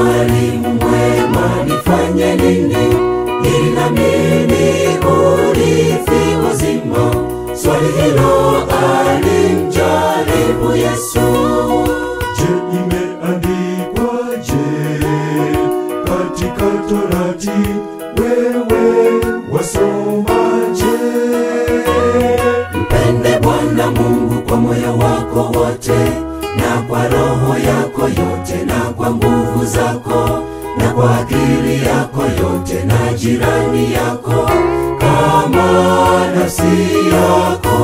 Mwalimu mwema, nifanye nini ili nami urithi uzima? Swali hilo alimjaribu Yesu. Je, imeandikwaje katika Torati? Wewe wasomaje? Mpende Bwana Mungu kwa moyo wako wote, na kwa roho yako yote, na kwa nguvu zako, na kwa akili yako yote, na jirani yako kama nafsi yako.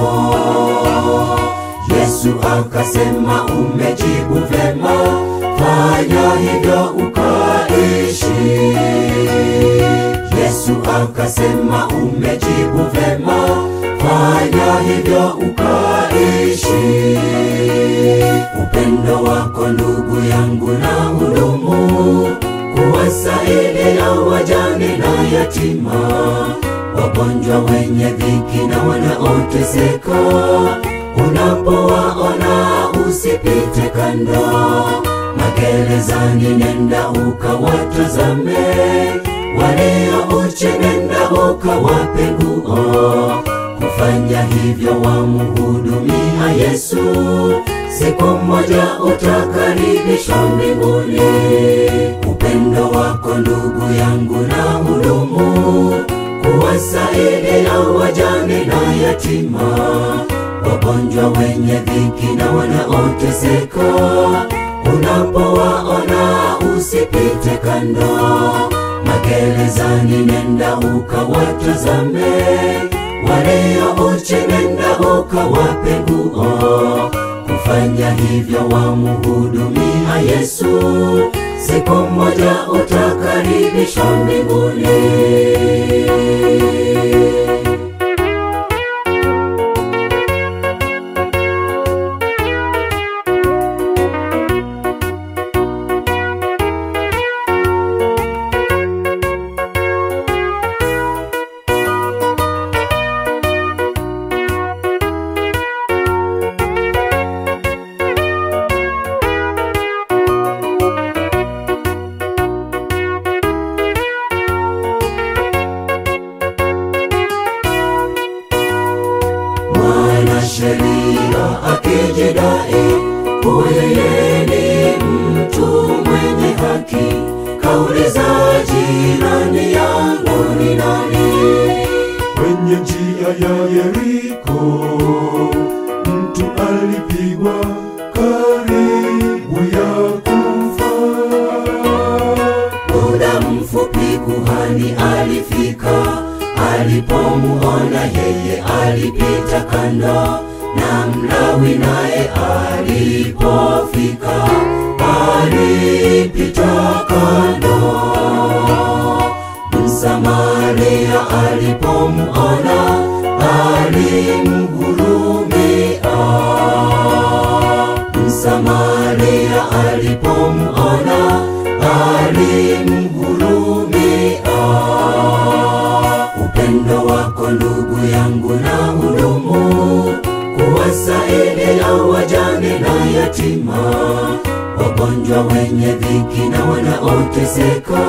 Yesu akasema, umejibu vema, fanya hivyo ukaishi. Yesu akasema, umejibu vema, fanya hivyo ukaishi. Upendo wako ndugu yangu na hudumu kuwasaidia wajane na yatima, wagonjwa, wenye dhiki na wanaoteseka. Unapowaona usipite kando, magerezani nenda ukawatazame, walio uchi nenda ukawape nguo. Kufanya hivyo wamuhudumia Yesu, siku moja utakaribishwa mbinguni. Upendo wako ndugu yangu na hudumu kuwasaidia wajane na yatima, wagonjwa, wenye dhiki na wanaoteseka. Unapowaona usipite kando, magerezani nenda ukawatazame, walio uchi nenda ukawape nguo. Kufanya hivyo wamuhudumia Yesu, siku moja utakaribishwa mbinguni. Sheria akijidai kuwa yeye ni mtu mwenye haki, kauliza jirani yangu ni nani? Kwenye njia ya Yeriko mtu alipigwa karibu ya kufa. Muda mfupi kuhani alifika, alipomuona yeye alipita kando, na Mlawi naye alipofika alipita kando. Msamaria alipomuona alimhurumia. Msamaria alipomuona alimhurumia. Upendo wako ndugu yangu na hudumu kuwasaidia wajane na yatima, wagonjwa, wenye dhiki na wanaoteseka.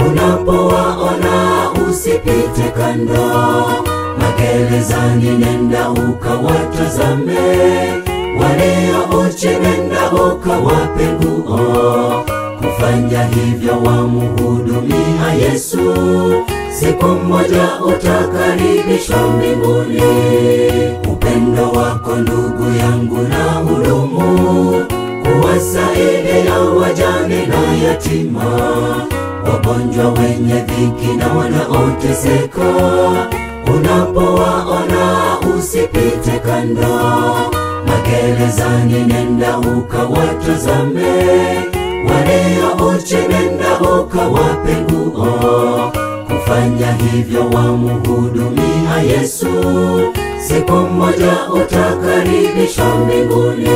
Unapowaona usipite kando, magerezani nenda ukawatazame, walio uchi nenda ukawape nguo. Kufanya hivyo wamuhudumia Yesu, siku moja utakaribishwa mbinguni. Upendo wako ndugu yangu na hudumu kuwasaidia wajane na yatima, wagonjwa, wenye dhiki na wanaoteseka. Unapowaona usipite kando, magerezani nenda ukawatazame, walio uchi nenda ukawape nguo. Kufanya hivyo wamuhudumia Yesu, siku moja utakaribishwa mbinguni.